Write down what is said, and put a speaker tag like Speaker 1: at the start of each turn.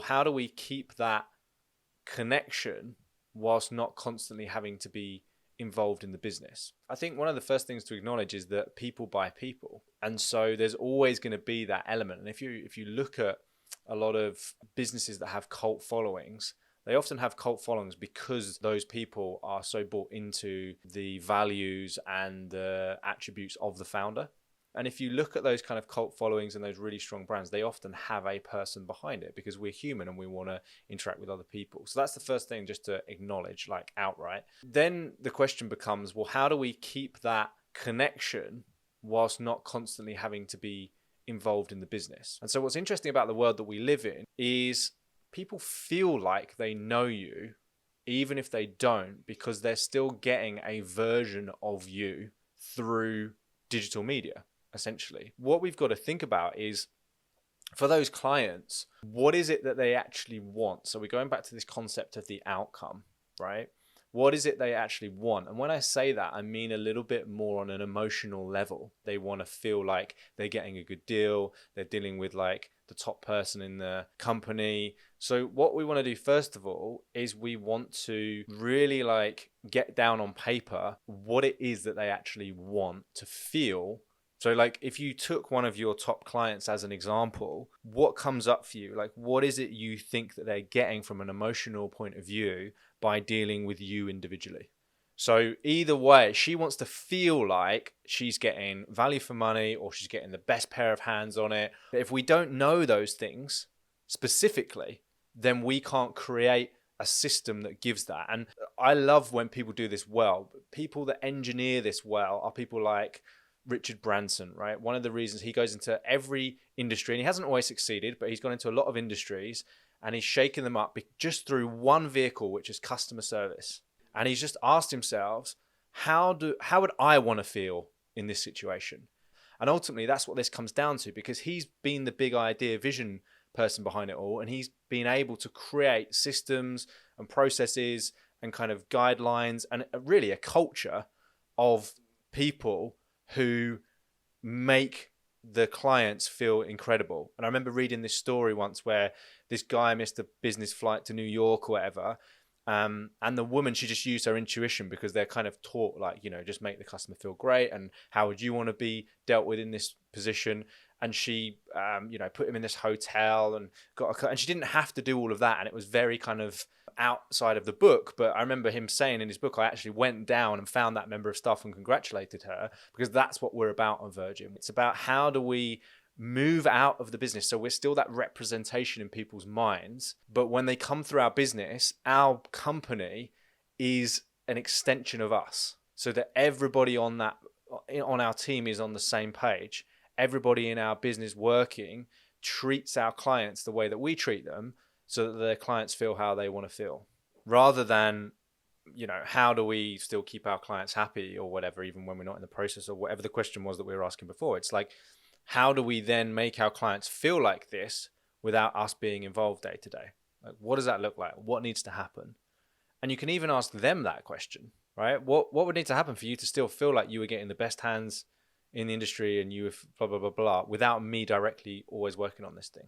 Speaker 1: well, how do we keep that connection whilst not constantly having to be involved in the business? I think one of the first things to acknowledge is that people buy people. And so there's always going to be that element. And if you look at a lot of businesses that have cult followings, they often have cult followings because those people are so bought into the values and the attributes of the founder. And if you look at those kind of cult followings and those really strong brands, they often have a person behind it because we're human and we want to interact with other people. So that's the first thing just to acknowledge, like outright. Then the question becomes, well, how do we keep that connection whilst not constantly having to be involved in the business? And so what's interesting about the world that we live in is people feel like they know you, even if they don't, because they're still getting a version of you through digital media. Essentially, what we've got to think about is, for those clients, what is it that they actually want? So we're going back to this concept of the outcome, right? What is it they actually want? And when I say that, I mean a little bit more on an emotional level. They want to feel like they're getting a good deal. They're dealing with like the top person in the company. So what we want to do first of all is we want to really like get down on paper what it is that they actually want to feel. So like if you took one of your top clients as an example, what comes up for you? Like what is it you think that they're getting from an emotional point of view by dealing with you individually? So either way, she wants to feel like she's getting value for money or she's getting the best pair of hands on it. But if we don't know those things specifically, then we can't create a system that gives that. And I love when people do this well. People that engineer this well are people like Richard Branson, right? One of the reasons he goes into every industry, and he hasn't always succeeded, but he's gone into a lot of industries and he's shaken them up just through one vehicle, which is customer service. And he's just asked himself, how would I want to feel in this situation? And ultimately, that's what this comes down to, because he's been the big idea vision person behind it all. And he's been able to create systems and processes and kind of guidelines and really a culture of people who make the clients feel incredible. And I remember reading this story once where this guy missed a business flight to New York or whatever. And the woman, she just used her intuition, because they're kind of taught like, just make the customer feel great. And how would you want to be dealt with in this position? And she, put him in this hotel and and she didn't have to do all of that. And it was very kind of outside of the book. But I remember him saying in his book, I actually went down and found that member of staff and congratulated her, because that's what we're about on Virgin. It's about how do we move out of the business. So we're still that representation in people's minds. But when they come through our business, our company is an extension of us, so that everybody on our team is on the same page. Everybody in our business working treats our clients the way that we treat them, so that their clients feel how they want to feel, rather than, how do we still keep our clients happy or whatever, even when we're not in the process, or whatever the question was that we were asking before. It's like, how do we then make our clients feel like this without us being involved day to day? Like, what does that look like? What needs to happen? And you can even ask them that question, right? What would need to happen for you to still feel like you were getting the best hands in the industry and you were blah, blah, blah, blah, without me directly always working on this thing?